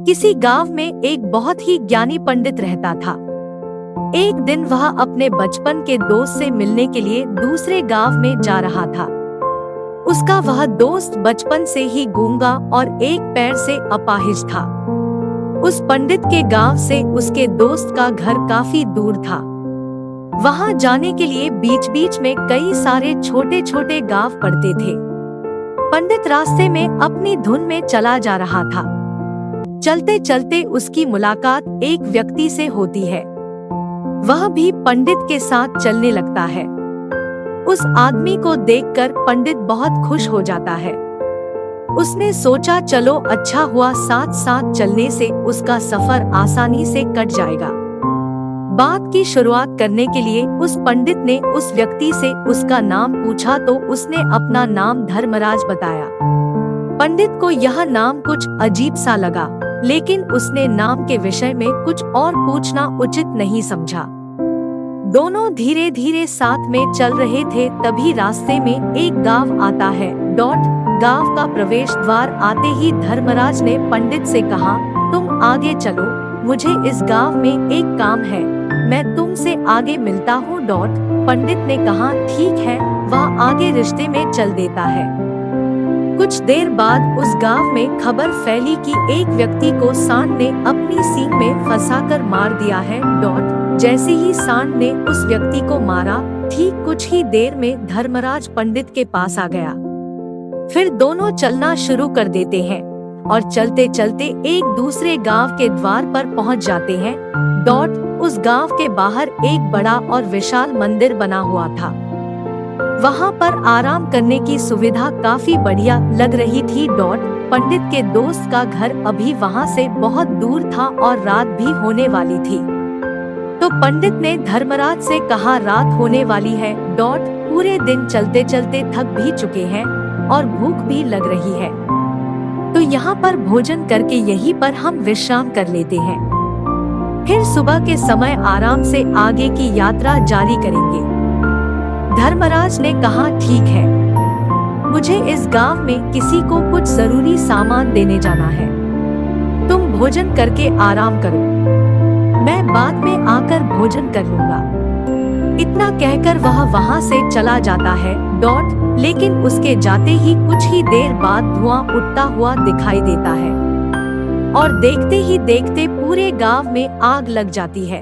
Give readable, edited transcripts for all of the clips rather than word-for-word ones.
किसी गांव में एक बहुत ही ज्ञानी पंडित रहता था। एक दिन वह अपने बचपन के दोस्त से मिलने के लिए दूसरे गांव में जा रहा था। उसका वह दोस्त बचपन से ही गूंगा और एक पैर से अपाहिज था। उस पंडित के गांव से उसके दोस्त का घर काफी दूर था। वहां जाने के लिए बीच बीच में कई सारे छोटे छोटे गांव पड़ते थे। पंडित रास्ते में अपनी धुन में चला जा रहा था। चलते चलते उसकी मुलाकात एक व्यक्ति से होती है। वह भी पंडित के साथ चलने लगता है। उस आदमी को देखकर पंडित बहुत खुश हो जाता है। उसने सोचा चलो अच्छा हुआ, साथ साथ चलने से उसका सफर आसानी से कट जाएगा। बात की शुरुआत करने के लिए उस पंडित ने उस व्यक्ति से उसका नाम पूछा तो उसने अपना नाम धर्मराज बताया। पंडित को यह नाम कुछ अजीब सा लगा, लेकिन उसने नाम के विषय में कुछ और पूछना उचित नहीं समझा। दोनों धीरे धीरे साथ में चल रहे थे, तभी रास्ते में एक गांव आता है। गांव का प्रवेश द्वार आते ही धर्मराज ने पंडित से कहा, तुम आगे चलो, मुझे इस गांव में एक काम है, मैं तुमसे आगे मिलता हूँ। पंडित ने कहा ठीक है। वह आगे रिश्ते में चल देता है। कुछ देर बाद उस गांव में खबर फैली कि एक व्यक्ति को सांड ने अपनी सींग में फंसाकर मार दिया है। जैसे ही सांड ने उस व्यक्ति को मारा, ठीक कुछ ही देर में धर्मराज पंडित के पास आ गया। फिर दोनों चलना शुरू कर देते हैं और चलते चलते एक दूसरे गांव के द्वार पर पहुंच जाते हैं। उस गांव के बाहर एक बड़ा और विशाल मंदिर बना हुआ था। वहां पर आराम करने की सुविधा काफी बढ़िया लग रही थी। पंडित के दोस्त का घर अभी वहां से बहुत दूर था और रात भी होने वाली थी। तो पंडित ने धर्मराज से कहा रात होने वाली है। पूरे दिन चलते चलते थक भी चुके हैं और भूख भी लग रही है, तो यहाँ पर भोजन करके यहीं पर हम विश्राम कर लेते हैं, फिर सुबह के समय आराम से आगे की यात्रा जारी करेंगे। धर्मराज ने कहा ठीक है, मुझे इस गांव में किसी को कुछ जरूरी सामान देने जाना है, तुम भोजन करके आराम करो, मैं बाद में आकर भोजन कर लूंगा। इतना कहकर वह वहां से चला जाता है। लेकिन उसके जाते ही कुछ ही देर बाद धुआं उठता हुआ दिखाई देता है और देखते ही देखते पूरे गांव में आग लग जाती है।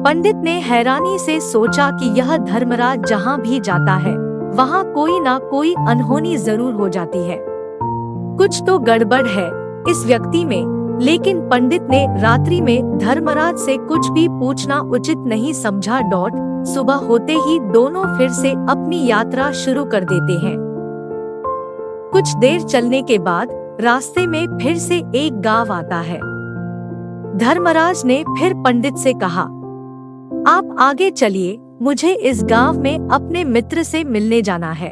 पंडित ने हैरानी से सोचा कि यह धर्मराज जहां भी जाता है वहां कोई ना कोई अनहोनी जरूर हो जाती है, कुछ तो गड़बड़ है इस व्यक्ति में। लेकिन पंडित ने रात्रि में धर्मराज से कुछ भी पूछना उचित नहीं समझा। सुबह होते ही दोनों फिर से अपनी यात्रा शुरू कर देते हैं। कुछ देर चलने के बाद रास्ते में फिर से एक गांव आता है। धर्मराज ने फिर पंडित से कहा, आप आगे चलिए, मुझे इस गांव में अपने मित्र से मिलने जाना है,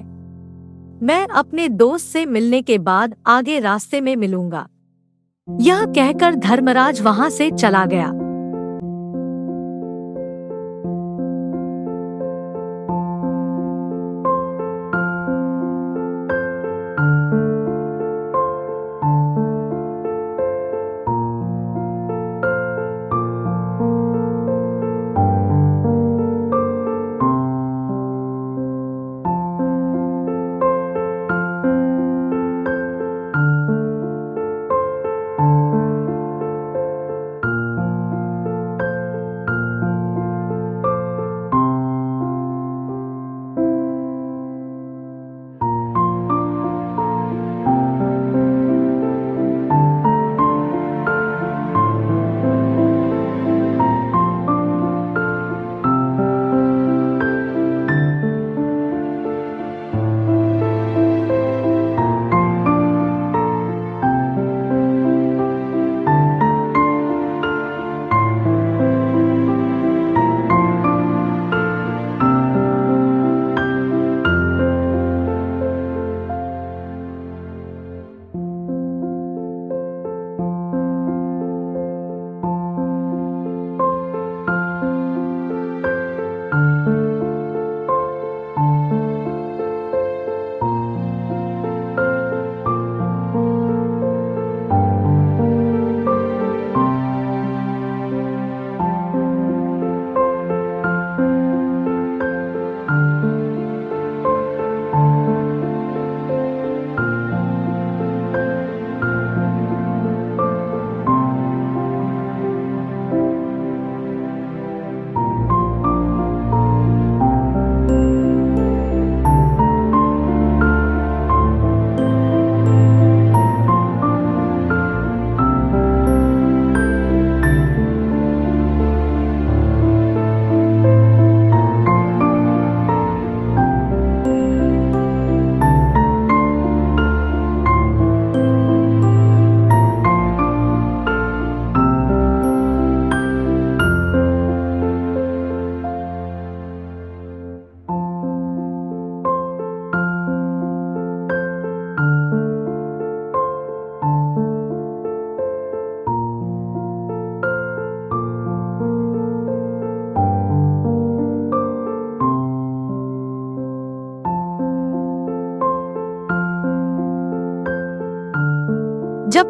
मैं अपने दोस्त से मिलने के बाद आगे रास्ते में मिलूंगा। यह कहकर धर्मराज वहां से चला गया।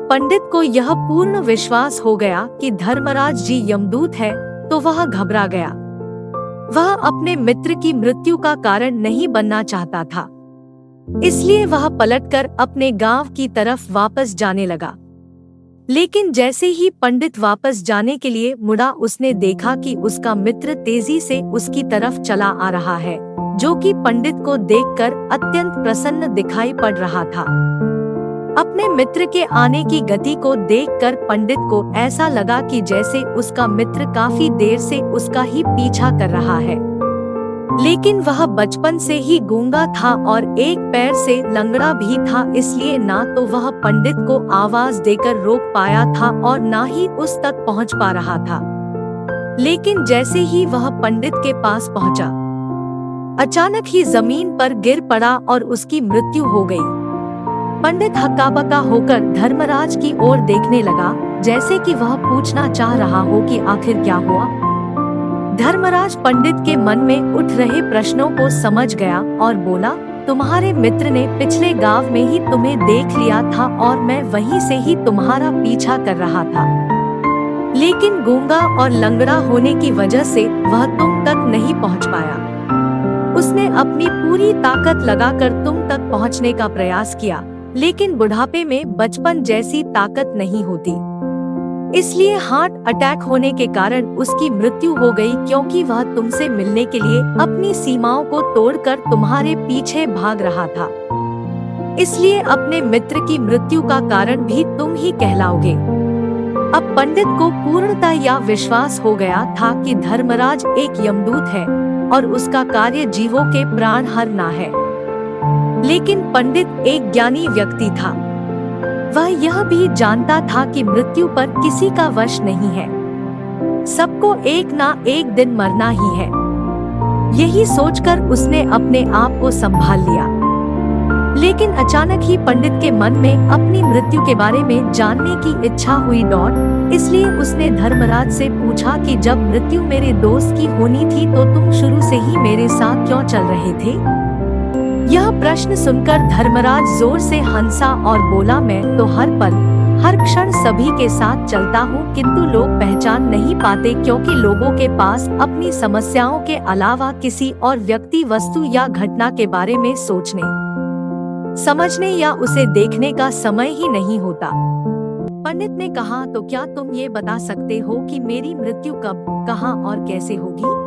पंडित को यह पूर्ण विश्वास हो गया कि धर्मराज जी यमदूत है, तो वह घबरा गया। वह अपने मित्र की मृत्यु का कारण नहीं बनना चाहता था, इसलिए वह पलटकर अपने गांव की तरफ वापस जाने लगा। लेकिन जैसे ही पंडित वापस जाने के लिए मुड़ा, उसने देखा कि उसका मित्र तेजी से उसकी तरफ चला आ रहा है, जो कि पंडित को देखकर अत्यंत प्रसन्न दिखाई पड़ रहा था। अपने मित्र के आने की गति को देखकर पंडित को ऐसा लगा कि जैसे उसका मित्र काफी देर से उसका ही पीछा कर रहा है। लेकिन वह बचपन से ही गूंगा था और एक पैर से लंगड़ा भी था, इसलिए ना तो वह पंडित को आवाज देकर रोक पाया था और ना ही उस तक पहुंच पा रहा था। लेकिन जैसे ही वह पंडित के पास पहुंचा, अचानक ही जमीन पर गिर पड़ा और उसकी मृत्यु हो गई। पंडित हक्का-बक्का होकर धर्मराज की ओर देखने लगा, जैसे कि वह पूछना चाह रहा हो कि आखिर क्या हुआ। धर्मराज पंडित के मन में उठ रहे प्रश्नों को समझ गया और बोला, तुम्हारे मित्र ने पिछले गांव में ही तुम्हें देख लिया था और मैं वहीं से ही तुम्हारा पीछा कर रहा था। लेकिन गूंगा और लंगड़ा होने की वजह से वह तुम तक नहीं पहुंच पाया। उसने अपनी पूरी ताकत लगाकर तुम तक पहुंचने का प्रयास किया, लेकिन बुढ़ापे में बचपन जैसी ताकत नहीं होती, इसलिए हार्ट अटैक होने के कारण उसकी मृत्यु हो गई, क्योंकि वह तुमसे मिलने के लिए अपनी सीमाओं को तोड़कर तुम्हारे पीछे भाग रहा था। इसलिए अपने मित्र की मृत्यु का कारण भी तुम ही कहलाओगे। अब पंडित को पूर्णतः यह विश्वास हो गया था कि धर्मराज एक यमदूत है और उसका कार्य जीवों के प्राण हरना है। लेकिन पंडित एक ज्ञानी व्यक्ति था। वह यह भी जानता था कि मृत्यु पर किसी का वश नहीं है, सबको एक ना एक दिन मरना ही है। यही सोचकर उसने अपने आप को संभाल लिया। लेकिन अचानक ही पंडित के मन में अपनी मृत्यु के बारे में जानने की इच्छा हुई। इसलिए उसने धर्मराज से पूछा कि जब मृत्यु मेरे दोस्त की होनी थी तो तुम शुरू से ही मेरे साथ क्यों चल रहे थे? यह प्रश्न सुनकर धर्मराज जोर से हंसा और बोला, मैं तो हर पल हर क्षण सभी के साथ चलता हूँ, किंतु लोग पहचान नहीं पाते, क्योंकि लोगों के पास अपनी समस्याओं के अलावा किसी और व्यक्ति, वस्तु या घटना के बारे में सोचने, समझने या उसे देखने का समय ही नहीं होता। पंडित ने कहा, तो क्या तुम ये बता सकते हो कि मेरी मृत्यु कब, कहाँ और कैसे होगी?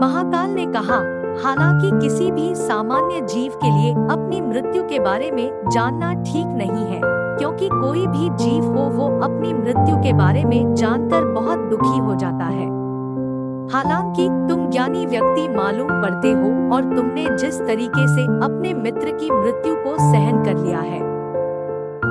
महाकाल ने कहा, हालांकि किसी भी सामान्य जीव के लिए अपनी मृत्यु के बारे में जानना ठीक नहीं है, क्योंकि कोई भी जीव हो वो अपनी मृत्यु के बारे में जानकर बहुत दुखी हो जाता है। हालांकि तुम ज्ञानी व्यक्ति मालूम पड़ते हो और तुमने जिस तरीके से अपने मित्र की मृत्यु को सहन कर लिया है,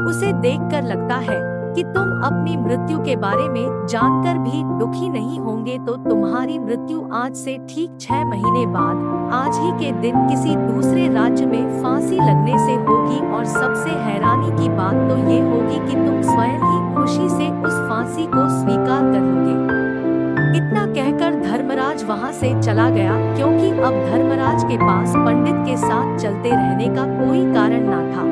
उसे देखकर लगता है कि तुम अपनी मृत्यु के बारे में जानकर भी दुखी नहीं होंगे। तो तुम्हारी मृत्यु आज से ठीक 6 महीने बाद आज ही के दिन किसी दूसरे राज्य में फांसी लगने से होगी, और सबसे हैरानी की बात तो ये होगी कि तुम स्वयं ही खुशी से उस फांसी को स्वीकार कर लोगे। इतना कहकर धर्मराज वहां से चला गया, क्योंकि अब धर्मराज के पास पंडित के साथ चलते रहने का कोई कारण न था।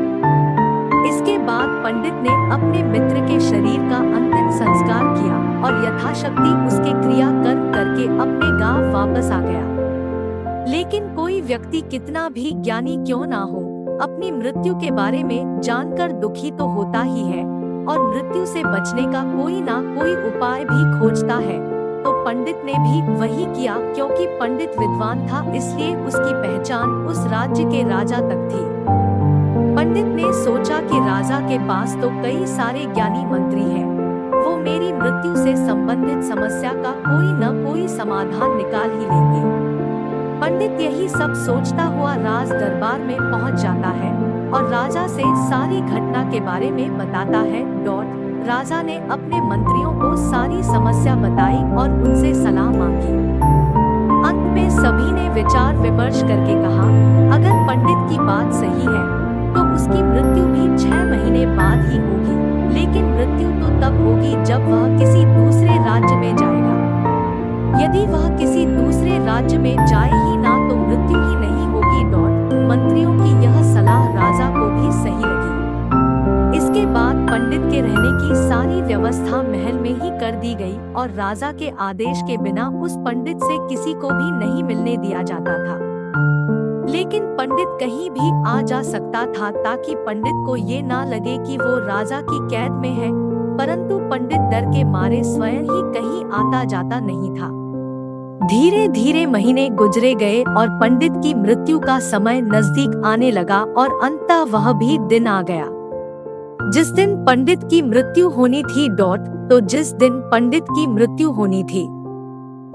इसके बाद पंडित ने अपने मित्र के शरीर का अंतिम संस्कार किया और यथाशक्ति उसके क्रियाकर्म करके अपने गांव वापस आ गया। लेकिन कोई व्यक्ति कितना भी ज्ञानी क्यों ना हो, अपनी मृत्यु के बारे में जानकर दुखी तो होता ही है, और मृत्यु से बचने का कोई ना कोई उपाय भी खोजता है। तो पंडित ने भी वही किया, क्योंकि पंडित विद्वान था, इसलिए उसकी पहचान उस राज्य के राजा तक थी। पंडित ने सोचा कि राजा के पास तो कई सारे ज्ञानी मंत्री हैं, वो मेरी मृत्यु से संबंधित समस्या का कोई न कोई समाधान निकाल ही लेंगे। पंडित यही सब सोचता हुआ राज दरबार में पहुंच जाता है और राजा से सारी घटना के बारे में बताता है। राजा ने अपने मंत्रियों को सारी समस्या बताई और उनसे सलाह मांगी। अंत में सभी ने विचार विमर्श करके कहा, अगर पंडित की बात सही है तो उसकी मृत्यु भी 6 महीने बाद ही होगी, लेकिन मृत्यु तो तब होगी जब वह किसी दूसरे राज्य में जाएगा। यदि वह किसी दूसरे राज्य में जाए ही ना तो मृत्यु ही नहीं होगी। मंत्रियों की यह सलाह राजा को भी सही लगी, इसके बाद पंडित के रहने की सारी व्यवस्था महल में ही कर दी गई और राजा के आदेश के बिना उस पंडित से किसी को भी नहीं मिलने दिया जाता था। लेकिन पंडित कहीं भी आ जा सकता था ताकि पंडित को ये ना लगे कि वो राजा की कैद में है, परंतु पंडित डर के मारे स्वयं ही कहीं आता जाता नहीं था। धीरे धीरे महीने गुजरे गए और पंडित की मृत्यु का समय नजदीक आने लगा और अंततः वह भी दिन आ गया जिस दिन पंडित की मृत्यु होनी थी। तो जिस दिन पंडित की मृत्यु होनी थी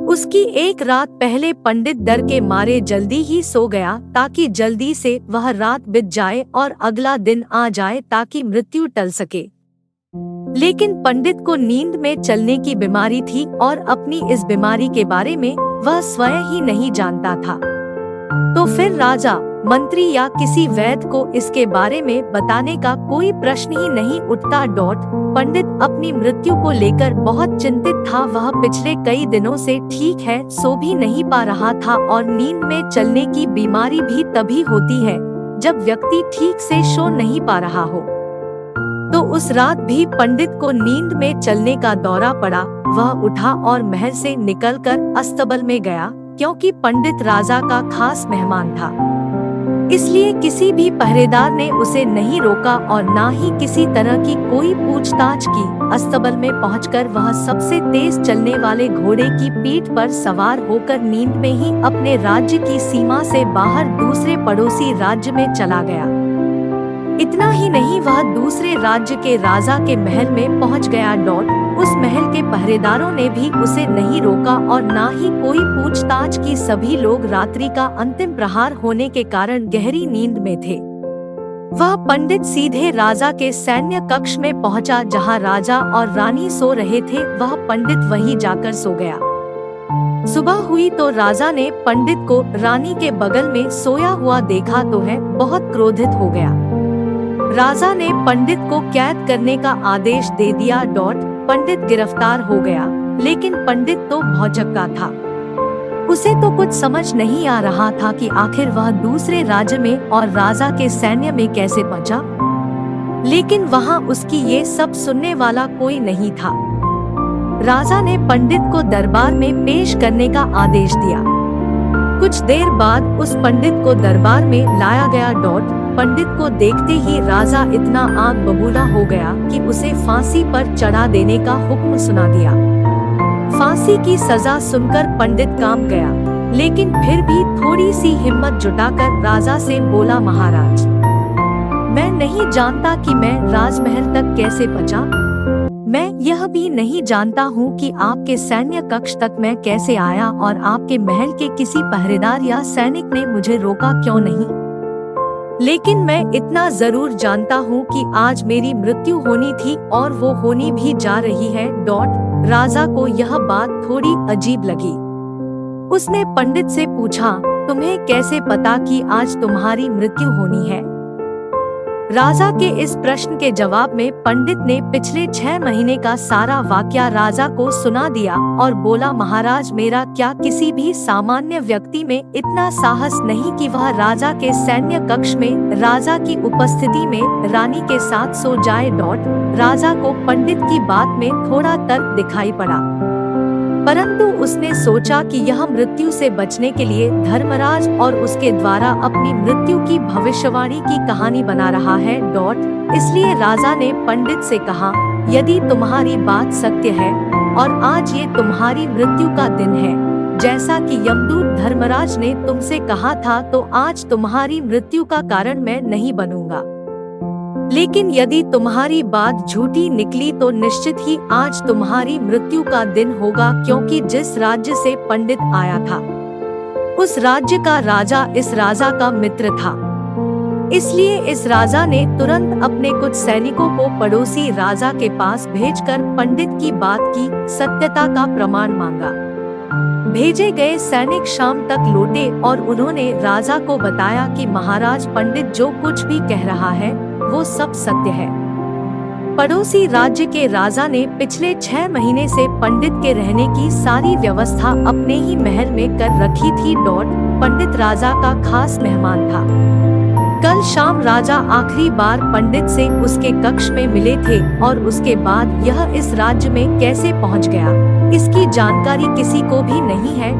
उसकी एक रात पहले पंडित डर के मारे जल्दी ही सो गया ताकि जल्दी से वह रात बीत जाए और अगला दिन आ जाए ताकि मृत्यु टल सके। लेकिन पंडित को नींद में चलने की बीमारी थी और अपनी इस बीमारी के बारे में वह स्वयं ही नहीं जानता था। तो फिर राजा, मंत्री या किसी वैद्य को इसके बारे में बताने का कोई प्रश्न ही नहीं उठता। पंडित अपनी मृत्यु को लेकर बहुत चिंतित था। वह पिछले कई दिनों से ठीक है सो भी नहीं पा रहा था और नींद में चलने की बीमारी भी तभी होती है जब व्यक्ति ठीक से सो नहीं पा रहा हो। तो उस रात भी पंडित को नींद में चलने का दौरा पड़ा। वह उठा और महल से निकलकर अस्तबल में गया क्योंकि पंडित राजा का खास मेहमान था, इसलिए किसी भी पहरेदार ने उसे नहीं रोका और ना ही किसी तरह की कोई पूछताछ की। अस्तबल में पहुंचकर वह सबसे तेज चलने वाले घोड़े की पीठ पर सवार होकर नींद में ही अपने राज्य की सीमा से बाहर दूसरे पड़ोसी राज्य में चला गया। इतना ही नहीं, वह दूसरे राज्य के राजा के महल में पहुंच गया। उस महल के पहरेदारों ने भी उसे नहीं रोका और ना ही कोई पूछताछ की। सभी लोग रात्रि का अंतिम प्रहार होने के कारण गहरी नींद में थे। वह पंडित सीधे राजा के सैन्य कक्ष में पहुंचा जहां राजा और रानी सो रहे थे। वह पंडित वहीं जाकर सो गया। सुबह हुई तो राजा ने पंडित को रानी के बगल में सोया हुआ देखा तो है बहुत क्रोधित हो गया। राजा ने पंडित को कैद करने का आदेश दे दिया। पंडित गिरफ्तार हो गया, लेकिन पंडित तो भौचक्का था। उसे तो कुछ समझ नहीं आ रहा था कि आखिर वह दूसरे राज्य में और राजा के सैन्य में कैसे पहुंचा। लेकिन वहां उसकी ये सब सुनने वाला कोई नहीं था। राजा ने पंडित को दरबार में पेश करने का आदेश दिया। कुछ देर बाद उस पंडित को दरबार में लाया गया। पंडित को देखते ही राजा इतना आग बबूला हो गया कि उसे फांसी पर चढ़ा देने का हुक्म सुना दिया। फांसी की सजा सुनकर पंडित कांप गया, लेकिन फिर भी थोड़ी सी हिम्मत जुटाकर राजा से बोला, महाराज, मैं नहीं जानता कि मैं राजमहल तक कैसे पहुंचा। मैं यह भी नहीं जानता हूँ कि आपके सैन्य कक्ष तक मैं कैसे आया और आपके महल के किसी पहरेदार या सैनिक ने मुझे रोका क्यों नहीं। लेकिन मैं इतना जरूर जानता हूँ कि आज मेरी मृत्यु होनी थी और वो होनी भी जा रही है। राजा को यह बात थोड़ी अजीब लगी। उसने पंडित से पूछा, तुम्हें कैसे पता कि आज तुम्हारी मृत्यु होनी है। राजा के इस प्रश्न के जवाब में पंडित ने पिछले 6 महीने का सारा वाकया राजा को सुना दिया और बोला, महाराज, मेरा क्या किसी भी सामान्य व्यक्ति में इतना साहस नहीं कि वह राजा के सैन्य कक्ष में राजा की उपस्थिति में रानी के साथ सो जाए। राजा को पंडित की बात में थोड़ा तर्क दिखाई पड़ा, परंतु उसने सोचा कि यह मृत्यु से बचने के लिए धर्मराज और उसके द्वारा अपनी मृत्यु की भविष्यवाणी की कहानी बना रहा है। इसलिए राजा ने पंडित से कहा, यदि तुम्हारी बात सत्य है और आज ये तुम्हारी मृत्यु का दिन है, जैसा कि यमदूत धर्मराज ने तुमसे कहा था, तो आज तुम्हारी मृत्यु का कारण मैं नहीं बनूंगा। लेकिन यदि तुम्हारी बात झूठी निकली तो निश्चित ही आज तुम्हारी मृत्यु का दिन होगा, क्योंकि जिस राज्य से पंडित आया था उस राज्य का राजा इस राजा का मित्र था। इसलिए इस राजा ने तुरंत अपने कुछ सैनिकों को पड़ोसी राजा के पास भेजकर पंडित की बात की सत्यता का प्रमाण मांगा। भेजे गए सैनिक शाम तक लौटे और उन्होंने राजा को बताया कि महाराज, पंडित जो कुछ भी कह रहा है वो सब सत्य है। पड़ोसी राज्य के राजा ने पिछले 6 महीने से पंडित के रहने की सारी व्यवस्था अपने ही महल में कर रखी थी। पंडित राजा का खास मेहमान था। कल शाम राजा आखिरी बार पंडित से उसके कक्ष में मिले थे और उसके बाद यह इस राज्य में कैसे पहुंच गया, इसकी जानकारी किसी को भी नहीं है।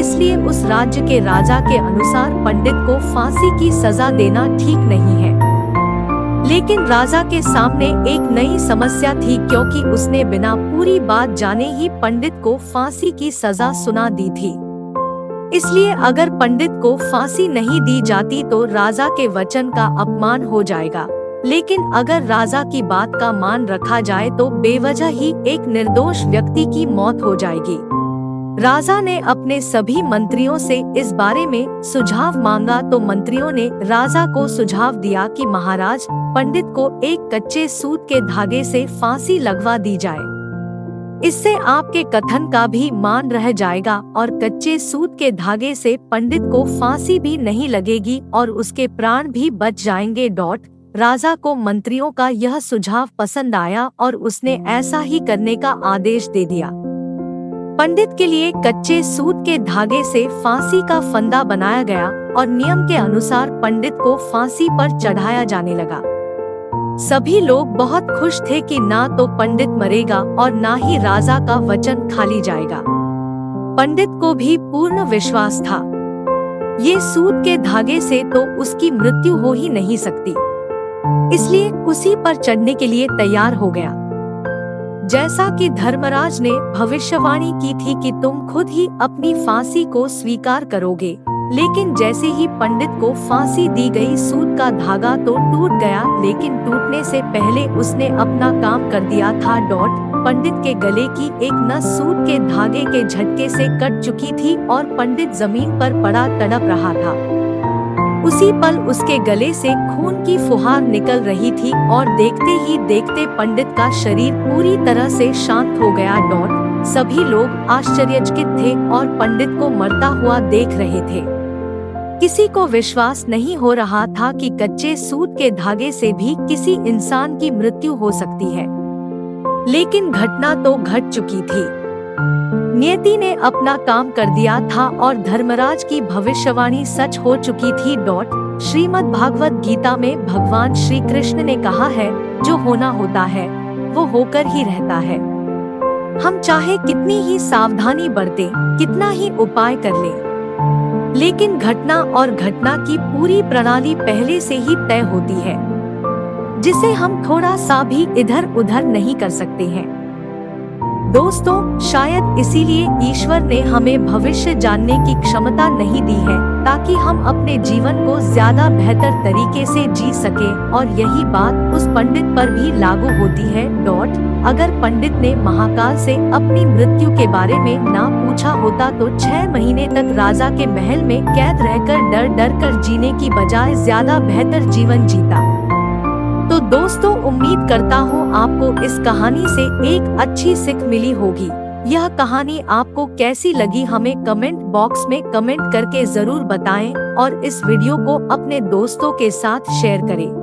इसलिए उस राज्य के राजा के अनुसार पंडित को फांसी की सजा देना ठीक नहीं है। लेकिन राजा के सामने एक नई समस्या थी, क्योंकि उसने बिना पूरी बात जाने ही पंडित को फांसी की सजा सुना दी थी। इसलिए अगर पंडित को फांसी नहीं दी जाती तो राजा के वचन का अपमान हो जाएगा, लेकिन अगर राजा की बात का मान रखा जाए तो बेवजह ही एक निर्दोष व्यक्ति की मौत हो जाएगी। राजा ने अपने सभी मंत्रियों से इस बारे में सुझाव मांगा तो मंत्रियों ने राजा को सुझाव दिया कि महाराज, पंडित को एक कच्चे सूत के धागे से फांसी लगवा दी जाए। इससे आपके कथन का भी मान रह जाएगा और कच्चे सूत के धागे से पंडित को फांसी भी नहीं लगेगी और उसके प्राण भी बच जाएंगे। राजा को मंत्रियों का यह सुझाव पसंद आया और उसने ऐसा ही करने का आदेश दे दिया। पंडित के लिए कच्चे सूत के धागे से फांसी का फंदा बनाया गया और नियम के अनुसार पंडित को फांसी पर चढ़ाया जाने लगा। सभी लोग बहुत खुश थे कि ना तो पंडित मरेगा और ना ही राजा का वचन खाली जाएगा। पंडित को भी पूर्ण विश्वास था, ये सूत के धागे से तो उसकी मृत्यु हो ही नहीं सकती, इसलिए उसी पर चढ़ने के लिए तैयार हो गया। जैसा कि धर्मराज ने भविष्यवाणी की थी कि तुम खुद ही अपनी फांसी को स्वीकार करोगे, लेकिन जैसे ही पंडित को फांसी दी गई, सूत का धागा तो टूट गया, लेकिन टूटने से पहले उसने अपना काम कर दिया था। पंडित के गले की एक नस सूत के धागे के झटके से कट चुकी थी और पंडित जमीन पर पड़ा तड़प रहा था। उसी पल उसके गले से खून की फुहार निकल रही थी और देखते ही देखते पंडित का शरीर पूरी तरह से शांत हो गया। सभी लोग आश्चर्यचकित थे और पंडित को मरता हुआ देख रहे थे। किसी को विश्वास नहीं हो रहा था कि कच्चे सूत के धागे से भी किसी इंसान की मृत्यु हो सकती है, लेकिन घटना तो घट चुकी थी। नियति ने अपना काम कर दिया था और धर्मराज की भविष्यवाणी सच हो चुकी थी। श्रीमद् भागवत गीता में भगवान श्री कृष्ण ने कहा है, जो होना होता है वो होकर ही रहता है। हम चाहे कितनी ही सावधानी बरतें, कितना ही उपाय कर लें, लेकिन घटना और घटना की पूरी प्रणाली पहले से ही तय होती है, जिसे हम थोड़ा सा भी इधर उधर नहीं कर सकते हैं। दोस्तों, शायद इसीलिए ईश्वर ने हमें भविष्य जानने की क्षमता नहीं दी है, ताकि हम अपने जीवन को ज्यादा बेहतर तरीके से जी सकें, और यही बात उस पंडित पर भी लागू होती है। अगर पंडित ने महाकाल से अपनी मृत्यु के बारे में ना पूछा होता तो 6 महीने तक राजा के महल में कैद रहकर डर डर कर जीने की बजाय ज्यादा बेहतर जीवन जीता। तो दोस्तों, उम्मीद करता हूँ आपको इस कहानी से एक अच्छी सीख मिली होगी। यह कहानी आपको कैसी लगी हमें कमेंट बॉक्स में कमेंट करके जरूर बताएं और इस वीडियो को अपने दोस्तों के साथ शेयर करें।